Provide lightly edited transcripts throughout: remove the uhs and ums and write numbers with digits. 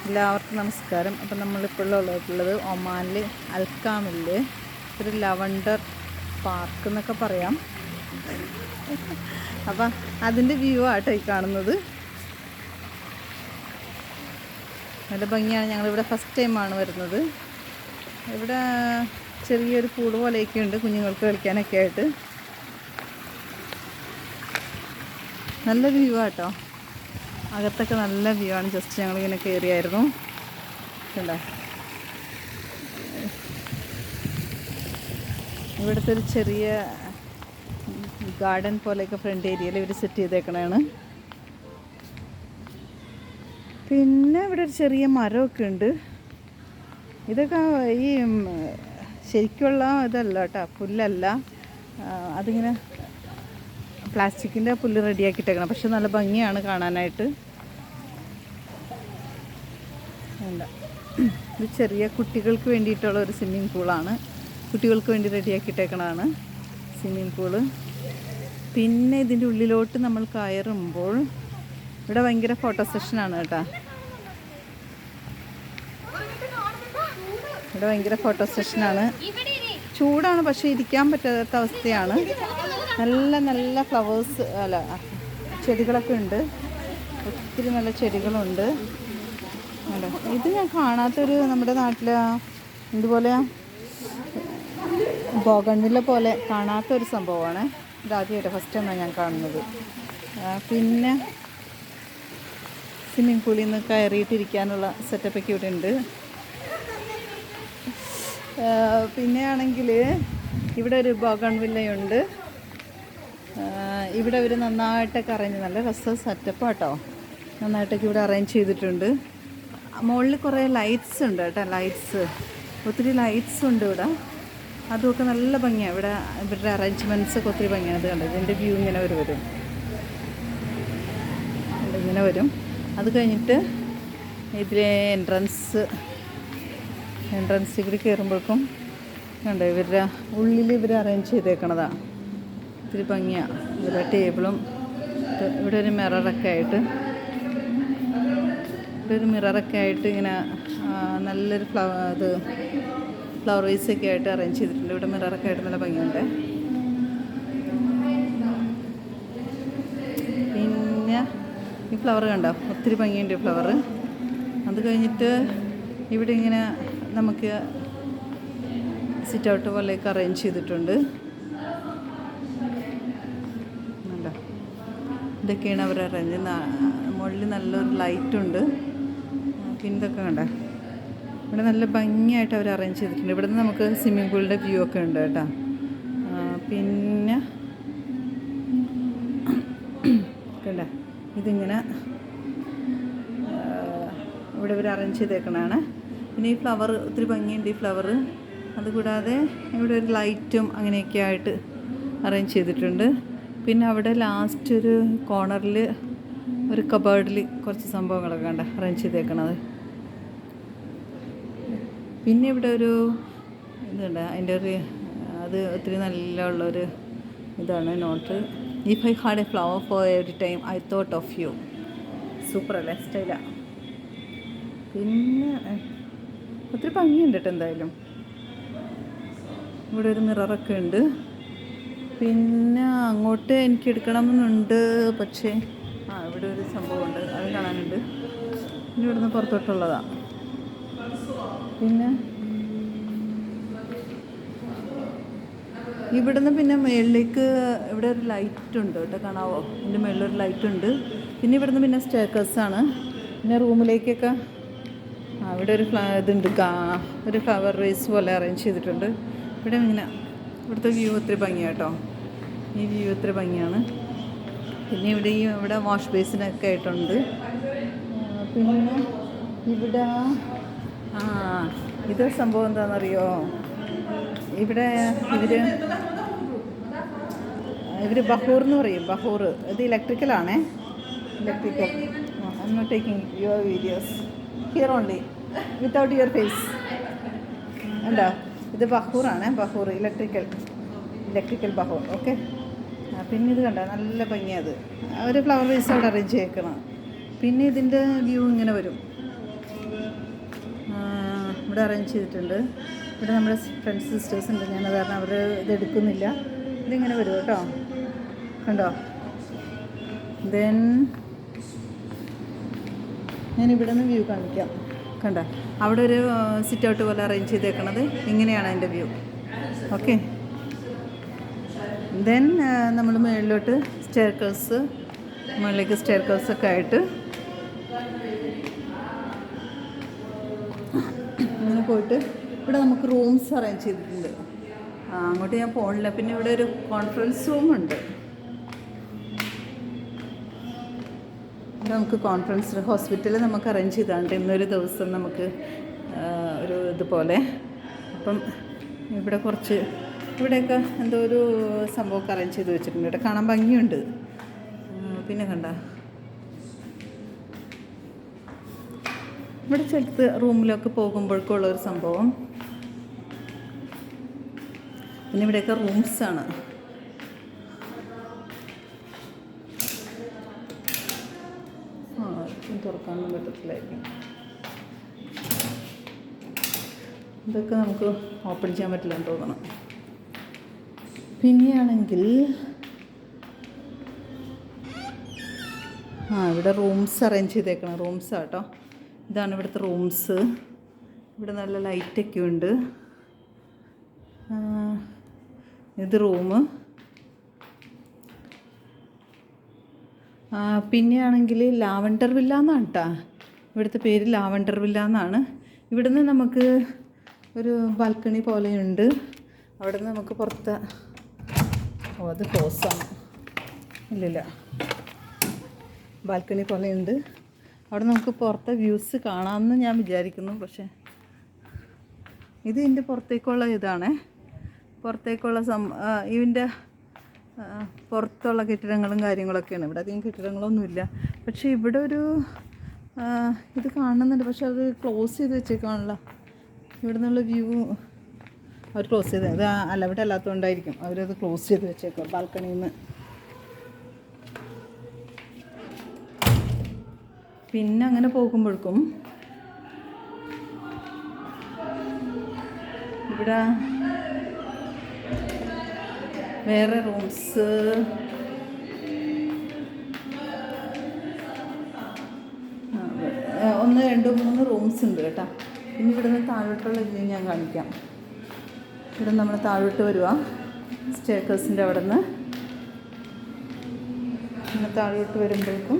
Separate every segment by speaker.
Speaker 1: എല്ലാവർക്കും നമസ്കാരം. അപ്പം നമ്മളിപ്പോൾ ഉള്ളത് ഒമാനിൽ അൽക്കാമിൽ ഒരു ലവണ്ടർ പാർക്ക് എന്നൊക്കെ പറയാം. അപ്പം അതിൻ്റെ വ്യൂ ആട്ടോ ഈ കാണുന്നത്. നല്ല ഭംഗിയാണ്. ഞങ്ങളിവിടെ ഫസ്റ്റ് ടൈമാണ് വരുന്നത്. ഇവിടെ ചെറിയൊരു കൂട് പോലെയൊക്കെ ഉണ്ട് കുഞ്ഞുങ്ങൾക്ക് കളിക്കാനൊക്കെ ആയിട്ട്. നല്ല വ്യൂ ആട്ടോ. അകത്തൊക്കെ നല്ല വ്യൂ ആണ്. ജസ്റ്റ് ഞങ്ങളിങ്ങനെ കയറിയായിരുന്നു. കണ്ടോ, ഇവിടുത്തെ ഒരു ചെറിയ ഗാർഡൻ പോലെയൊക്കെ ഫ്രണ്ട് ഏരിയയിൽ ഇവർ സെറ്റ് ചെയ്തേക്കണതാണ്. പിന്നെ ഇവിടെ ഒരു ചെറിയ മരമൊക്കെ ഉണ്ട്. ഇതൊക്കെ ഈ ശരിക്കുള്ള ഇതല്ല കേട്ടോ, പുല്ലല്ല. അതിങ്ങനെ പ്ലാസ്റ്റിക്കിൻ്റെ പുല്ല് റെഡിയാക്കിയിട്ടേക്കണം. പക്ഷെ നല്ല ഭംഗിയാണ് കാണാനായിട്ട്. എന്താ, ഇത് ചെറിയ കുട്ടികൾക്ക് വേണ്ടിയിട്ടുള്ള ഒരു സ്വിമ്മിങ് പൂളാണ്. കുട്ടികൾക്ക് വേണ്ടി റെഡിയാക്കിയിട്ടേക്കണതാണ് സ്വിമ്മിങ് പൂള്. പിന്നെ ഇതിൻ്റെ ഉള്ളിലോട്ട് നമ്മൾ കയറുമ്പോൾ ഇവിടെ ഭയങ്കര ഫോട്ടോ സെഷനാണ് കേട്ടോ. ഇവിടെ ഭയങ്കര ഫോട്ടോ സെഷനാണ്. ചൂടാണ്, പക്ഷേ ഇരിക്കാൻ പറ്റാത്ത അവസ്ഥയാണ്. നല്ല നല്ല ഫ്ലവേഴ്സ് അല്ല ചെടികളൊക്കെ ഉണ്ട്. ഒത്തിരി നല്ല ചെടികളുണ്ട്. ഇത് ഞാൻ കാണാത്തൊരു, നമ്മുടെ നാട്ടിൽ ഇതുപോലെ ബോഗൺവില്ല പോലെ കാണാത്തൊരു സംഭവമാണ്. ഇതാദ്യമായിട്ട് ഫസ്റ്റ് ടൈമാണ് ഞാൻ കാണുന്നത്. പിന്നെ സ്വിമ്മിങ് പൂളിൽ നിന്ന് കയറിയിട്ടിരിക്കാനുള്ള സെറ്റപ്പൊക്കെ ഇവിടെ ഉണ്ട്. പിന്നെ ആണെങ്കിൽ ഇവിടെ ഒരു ബോഗൺവില്ലയുണ്ട്. ഇവിടെ അവർ നന്നായിട്ടൊക്കെ അറേഞ്ച്, നല്ല രസം സെറ്റപ്പാട്ടോ. നന്നായിട്ടൊക്കെ ഇവിടെ അറേഞ്ച് ചെയ്തിട്ടുണ്ട്. മുകളിൽ കുറേ ലൈറ്റ്സ് ഉണ്ട് കേട്ടോ. ലൈറ്റ്സ്, ഒത്തിരി ലൈറ്റ്സ് ഉണ്ട് ഇവിടെ. അതുമൊക്കെ നല്ല ഭംഗിയാണ്. ഇവിടെ ഇവരുടെ അറേഞ്ച്മെൻറ്റ്സ് ഒക്കെ ഒത്തിരി ഭംഗിയാണ്. അത് കണ്ടത് ഇതിൻ്റെ വ്യൂ ഇങ്ങനെ വരും. ഇങ്ങനെ വരും. അത് കഴിഞ്ഞിട്ട് ഇതിലെ എൻട്രൻസ് കൂടി കയറുമ്പോഴേക്കും കണ്ടോ, ഇവരുടെ ഉള്ളിൽ ഇവർ അറേഞ്ച് ചെയ്തേക്കണതാണ്. ഒത്തിരി ഭംഗിയാണ്. ഇവിടെ ടേബിളും ഇവിടെ ഒരു മിററൊക്കെ ആയിട്ട് ഇങ്ങനെ നല്ലൊരു ഫ്ലവർ വേസൊക്കെ ആയിട്ട് അറേഞ്ച് ചെയ്തിട്ടുണ്ട്. ഇവിടെ മിററൊക്കെ ആയിട്ട് നല്ല ഭംഗിയുണ്ട്. പിന്നെ ഈ ഫ്ലവർ കണ്ടോ, ഒത്തിരി ഭംഗിയുണ്ട് ഈ ഫ്ലവർ. അത് കഴിഞ്ഞിട്ട് ഇവിടെ ഇങ്ങനെ നമുക്ക് സിറ്റ് ഔട്ട് പോലെയൊക്കെ അറേഞ്ച് ചെയ്തിട്ടുണ്ട്. ഇതൊക്കെയാണ് അവർ അറേഞ്ച്. മുകളിൽ നല്ലൊരു ലൈറ്റുണ്ട്. പിന്നെ ഇതൊക്കെ കണ്ടോ, ഇവിടെ നല്ല ഭംഗിയായിട്ട് അവർ അറേഞ്ച് ചെയ്തിട്ടുണ്ട്. ഇവിടെ നിന്ന് നമുക്ക് സ്വിമ്മിംഗ് പൂളിൻ്റെ വ്യൂ ഒക്കെ ഉണ്ട് കേട്ടോ. പിന്നെ കണ്ടോ, ഇതിങ്ങനെ ഇവിടെ ഇവർ അറേഞ്ച് ചെയ്തേക്കണതാണ്. പിന്നെ ഈ ഫ്ലവർ ഒത്തിരി ഭംഗിയുണ്ട് ഈ ഫ്ലവർ. അതുകൂടാതെ ഇവിടെ ഒരു ലൈറ്റും അങ്ങനെയൊക്കെ ആയിട്ട് അറേഞ്ച് ചെയ്തിട്ടുണ്ട്. പിന്നെ അവിടെ ലാസ്റ്റ് ഒരു കോർണറിൽ ഒരു കബേർഡിൽ കുറച്ച് സംഭവങ്ങളൊക്കെ കണ്ട അറേഞ്ച് ചെയ്തേക്കണത്. പിന്നെ ഇവിടെ ഒരു ഇതുണ്ട്, അതിൻ്റെ ഒരു അത് ഒത്തിരി നല്ല ഉള്ളൊരു ഇതാണ് note. If I had a flower for every time I thought of you. Super അല്ലേ, സ്റ്റൈലാണ്. പിന്നെ ഒത്തിരി ഭംഗിയുണ്ട് കേട്ടോ. എന്തായാലും ഇവിടെ ഒരു മിററൊക്കെ ഉണ്ട്. പിന്നെ അങ്ങോട്ട് എനിക്ക് എടുക്കണമെന്നുണ്ട്, പക്ഷേ ഇവിടെ ഒരു സംഭവമുണ്ട്, അത് കാണാനുണ്ട്. പിന്നെ ഇവിടുന്ന് പുറത്തോട്ടുള്ളതാണ്. പിന്നെ ഇവിടുന്ന് പിന്നെ മുകളിലേക്ക് ഇവിടെ ഒരു ലൈറ്റ് ഉണ്ട് കേട്ടോ, കാണാവോ? ഇതിൻ്റെ മുകളിലൊരു ലൈറ്റ് ഉണ്ട്. പിന്നെ ഇവിടുന്ന് പിന്നെ സ്റ്റെയർകേഴ്സാണ്. പിന്നെ റൂമിലേക്കൊക്കെ ഇവിടെ ഒരു ഇതുണ്ട്, ഒരു ഫ്ലവർ വേസ് പോലെ അറേഞ്ച് ചെയ്തിട്ടുണ്ട്. ഇവിടെ ഇങ്ങനെ ഇവിടുത്തെ വ്യൂ ഒത്തിരി ഭംഗിയാണ് കേട്ടോ. ഈ വ്യൂ ഒത്തിരി ഭംഗിയാണ്. പിന്നെ ഇവിടെ വാഷ് ബേസിനൊക്കെ ആയിട്ടുണ്ട്. പിന്നെ ഇവിടെ ഇത് സംഭവം എന്താണെന്നറിയോ, ഇവിടെ ഇവർ ബഹൂർ എന്ന് പറയും. ബഹൂർ ഇത് ഇലക്ട്രിക്കലാണേ. Electrical. I am not taking your videos here only without your face. എന്താ, ഇത് ബഹൂറാണ്. ബഹൂർ ഇലക്ട്രിക്കൽ ബഹൂർ. ഓക്കെ. പിന്നെ ഇത് കണ്ട നല്ല ഭംഗിയത്. ഒരു ഫ്ലവർ വേസ് അവിടെ അറേഞ്ച് ചെയ്യണം. പിന്നെ ഇതിൻ്റെ വ്യൂ ഇങ്ങനെ വരും. ഇവിടെ അറേഞ്ച് ചെയ്തിട്ടുണ്ട്. ഇവിടെ നമ്മുടെ ഫ്രണ്ട്സ് സിസ്റ്റേഴ്സ് ഉണ്ട്, ഞാനത് കാരണം അവർ ഇതെടുക്കുന്നില്ല. ഇതിങ്ങനെ വരും കേട്ടോ, കണ്ടോ. ദെൻ ഞാനിവിടെ നിന്ന് വ്യൂ കാണിക്കാം. കണ്ടോ, അവിടെ ഒരു സിറ്റ് ഔട്ട് പോലെ അറേഞ്ച് ചെയ്തേക്കണത്, ഇങ്ങനെയാണ് അതിൻ്റെ വ്യൂ. ഓക്കെ. ദെൻ നമ്മൾ മുകളിലോട്ട് സ്റ്റെയർകേഴ്സ്, മുകളിലേക്ക് സ്റ്റെയർകേഴ്സൊക്കെ ആയിട്ട് അങ്ങനെ പോയിട്ട് ഇവിടെ നമുക്ക് റൂംസ് അറേഞ്ച് ചെയ്തിട്ടുണ്ട്. അങ്ങോട്ട് ഞാൻ പോണില്ല. പിന്നെ ഇവിടെ ഒരു കോൺഫറൻസ് റൂമുണ്ട്. ഇവിടെ നമുക്ക് കോൺഫറൻസ് ഹോസ്പിറ്റലിൽ നമുക്ക് അറേഞ്ച് ചെയ്താണ്ട് ഇന്നൊരു ദിവസം നമുക്ക് ഒരു ഇതുപോലെ. അപ്പം ഇവിടെ കുറച്ച് ഇവിടെയൊക്കെ എന്തോ ഒരു സംഭവമൊക്കെ അറേഞ്ച് ചെയ്ത് വെച്ചിട്ടുണ്ട്. ഇവിടെ കാണാൻ ഭംഗിയുണ്ട്. പിന്നെ കണ്ട ഇവിടെ ചെറുത്ത് റൂമിലൊക്കെ പോകുമ്പോഴേക്കുള്ളൊരു സംഭവം. പിന്നെ ഇവിടെയൊക്കെ റൂംസാണ്. തുറക്കാനൊന്നും പറ്റത്തില്ലായിരിക്കും. ഇതൊക്കെ നമുക്ക് ഓപ്പൺ ചെയ്യാൻ പറ്റില്ലെന്ന് തോന്നണം. പിന്നെയാണെങ്കിൽ ഇവിടെ റൂംസ് അറേഞ്ച് ചെയ്തേക്കണം. റൂംസാണ് കേട്ടോ. ഇതാണ് ഇവിടുത്തെ റൂംസ്. ഇവിടെ നല്ല ലൈറ്റൊക്കെ ഉണ്ട്. ഇത് റൂം. പിന്നെയാണെങ്കിൽ ലാവണ്ടർ വില്ല എന്നാണ് കേട്ടോ ഇവിടുത്തെ പേര്. ലാവണ്ടർ വില്ല എന്നാണ്. ഇവിടുന്ന് നമുക്ക് ഒരു ബാൽക്കണി പോലെയുണ്ട്. അവിടെ നിന്ന് നമുക്ക് പുറത്ത് അത് ക്ലോസാണ്. ഇല്ലില്ല, ബാൽക്കണി പോലെയുണ്ട്. അവിടെ നമുക്ക് പുറത്തെ വ്യൂസ് കാണാമെന്ന് ഞാൻ വിചാരിക്കുന്നു. പക്ഷേ ഇത് ഇതിൻ്റെ പുറത്തേക്കുള്ള ഇതാണ്. പുറത്തേക്കുള്ള ഇതിൻ്റെ പുറത്തുള്ള കെട്ടിടങ്ങളും കാര്യങ്ങളൊക്കെയാണ്. ഇവിടെ അധികം കെട്ടിടങ്ങളൊന്നുമില്ല. പക്ഷേ ഇവിടെ ഒരു ഇത് കാണുന്നുണ്ട്. പക്ഷെ അത് ക്ലോസ് ചെയ്ത് വെച്ചേക്കാണല്ലോ. ഇവിടെ നിന്നുള്ള വ്യൂ അവർ ക്ലോസ് ചെയ്ത്, ഇത് ഇവിടെ അല്ലാത്തതുകൊണ്ടായിരിക്കും അവരത് ക്ലോസ് ചെയ്ത് വെച്ചേക്കാം ബാൽക്കണിയിൽ നിന്ന്. പിന്നെ അങ്ങനെ പോകുമ്പോഴേക്കും ഇവിടെ വേറെ റൂംസ്, 1, 2, 3 റൂംസ് ഉണ്ട് കേട്ടോ. പിന്നെ ഇവിടെ നിന്ന് താഴോട്ടുള്ള വ്യൂ ഞാൻ കാണിക്കാം. ഇവിടെ നമ്മൾ താഴോട്ട് വരുക സ്റ്റെയർകേഴ്സിൻ്റെ അവിടെ നിന്ന്. പിന്നെ താഴോട്ട് വരുമ്പോഴേക്കും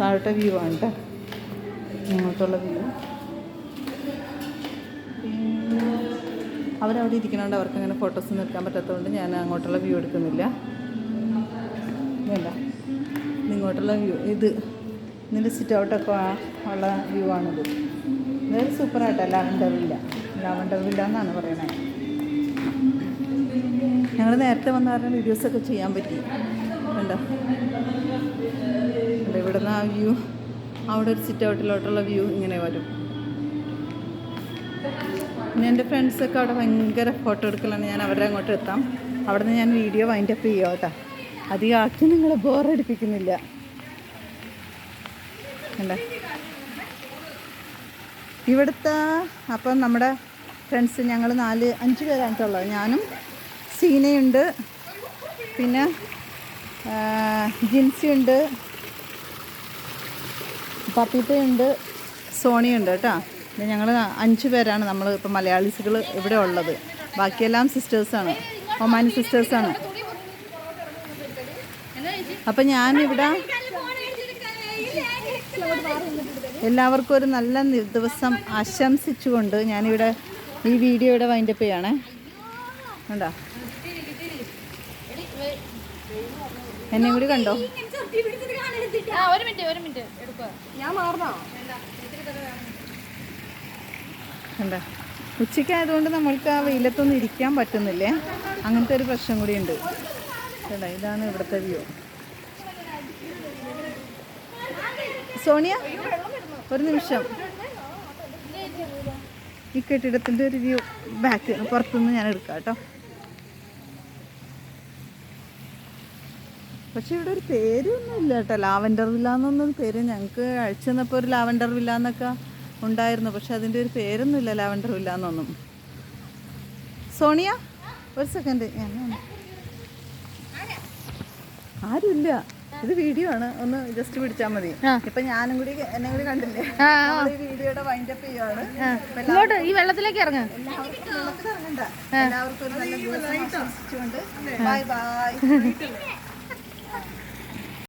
Speaker 1: താഴോട്ടെ വ്യൂ ആണ് കേട്ടോ, ഇങ്ങോട്ടുള്ള വ്യൂ. പിന്നെ അവരവിടെ ഇരിക്കണോണ്ട് അവർക്കങ്ങനെ ഫോട്ടോസൊന്നും എടുക്കാൻ പറ്റാത്തതുകൊണ്ട് ഞാൻ അങ്ങോട്ടുള്ള വ്യൂ എടുക്കുന്നില്ല. വേണ്ട, ഇങ്ങോട്ടുള്ള വ്യൂ ഇത് ഇതിൻ്റെ സിറ്റ് ഔട്ടൊക്കെ ഉള്ള വ്യൂ ആണിത്. ഇതൊരു സൂപ്പറായിട്ടോ. ലാവണ്ടർ വില്ല എന്നാണ് പറയണത്. ഞങ്ങൾ നേരത്തെ വന്ന കാരണം വീഡിയോസൊക്കെ ചെയ്യാൻ പറ്റി. കണ്ടോ, ഇവിടെ നിന്ന് ആ വ്യൂ, അവിടെ ഒരു സിറ്റ് ഔട്ടിലോട്ടുള്ള വ്യൂ ഇങ്ങനെ വരും. പിന്നെ എൻ്റെ ഫ്രണ്ട്സൊക്കെ അവിടെ ഭയങ്കര ഫോട്ടോ എടുക്കലാണ്. ഞാൻ അവരുടെ അങ്ങോട്ട് എത്താം. അവിടെ നിന്ന് ഞാൻ വീഡിയോ വൈൻഡപ്പ് ചെയ്യാം കേട്ടോ. അധികം ആക്കി നിങ്ങളെ ബോറടിപ്പിക്കുന്നില്ല. കണ്ടോ ഇവിടുത്തെ. അപ്പം നമ്മുടെ ഫ്രണ്ട്സ് ഞങ്ങൾ 4-5 പേരായിട്ടുള്ളത്. ഞാനും സീനയുണ്ട്, പിന്നെ ജിൻസിയുണ്ട്, പപ്പീത്തയുണ്ട്, സോണിയുണ്ട് കേട്ടോ. പിന്നെ ഞങ്ങൾ 5 പേരാണ് നമ്മൾ ഇപ്പം മലയാളീസുകൾ ഇവിടെ ഉള്ളത്. ബാക്കിയെല്ലാം സിസ്റ്റേഴ്സാണ്, ഒമാനി സിസ്റ്റേഴ്സാണ്. അപ്പം ഞാനിവിടെ എല്ലാവർക്കും ഒരു നല്ല ദിവസം ആശംസിച്ചുകൊണ്ട് ഞാനിവിടെ ഈ വീഡിയോ ഇവിടെ വൈൻഡപ്പ് ചെയ്യണേ. കണ്ടോ, എന്നെ കൂടി കണ്ടോ. കണ്ടോ, ഉച്ചയ്ക്കായതുകൊണ്ട് നമ്മൾക്ക് ആ വെയിലത്തൊന്നും ഇരിക്കാൻ പറ്റുന്നില്ലേ, അങ്ങനത്തെ ഒരു പ്രശ്നം കൂടിയുണ്ട്. കണ്ടോ, ഇതാണ് ഇവിടുത്തെ വ്യൂ. സോണിയ, ഒരു നിമിഷം. ഈ കെട്ടിടത്തിൻ്റെ ഒരു വ്യൂ ബാക്ക് പുറത്തുനിന്ന് ഞാൻ എടുക്കാം കേട്ടോ. പക്ഷെ ഇവിടെ ഒരു പേരൊന്നും ഇല്ല കേട്ടോ. ലാവൻഡർ വില്ല എന്നൊന്നും പേര് ഞങ്ങൾക്ക് അഴിച്ചു തന്നപ്പോൾ ഒരു ലാവൻഡർ വില്ല എന്നൊക്കെ ഉണ്ടായിരുന്നു, പക്ഷെ അതിൻ്റെ ഒരു പേരൊന്നുമില്ല, ലാവൻഡർ ഇല്ല എന്നൊന്നും. സോണിയ ഒരു സെക്കൻഡ്, ആരുമില്ല, ഇത് വീഡിയോ ആണ്, ഒന്ന് ജസ്റ്റ് പിടിച്ചാൽ മതി. ഇപ്പൊ ഞാനും കൂടി എന്നെ കൂടി കണ്ടില്ലേ, ഈ വീഡിയോയുടെ വൈൻഡപ്പ് ചെയ്യുവാണ്.
Speaker 2: ഇങ്ങോട്ട് ഈ വെള്ളത്തിലേക്ക് ഇറങ്ങ.
Speaker 1: എല്ലാവർക്കും ഒരു നല്ല ദിവസം ആശംസിച്ചുകൊണ്ട് ബൈ ബൈ.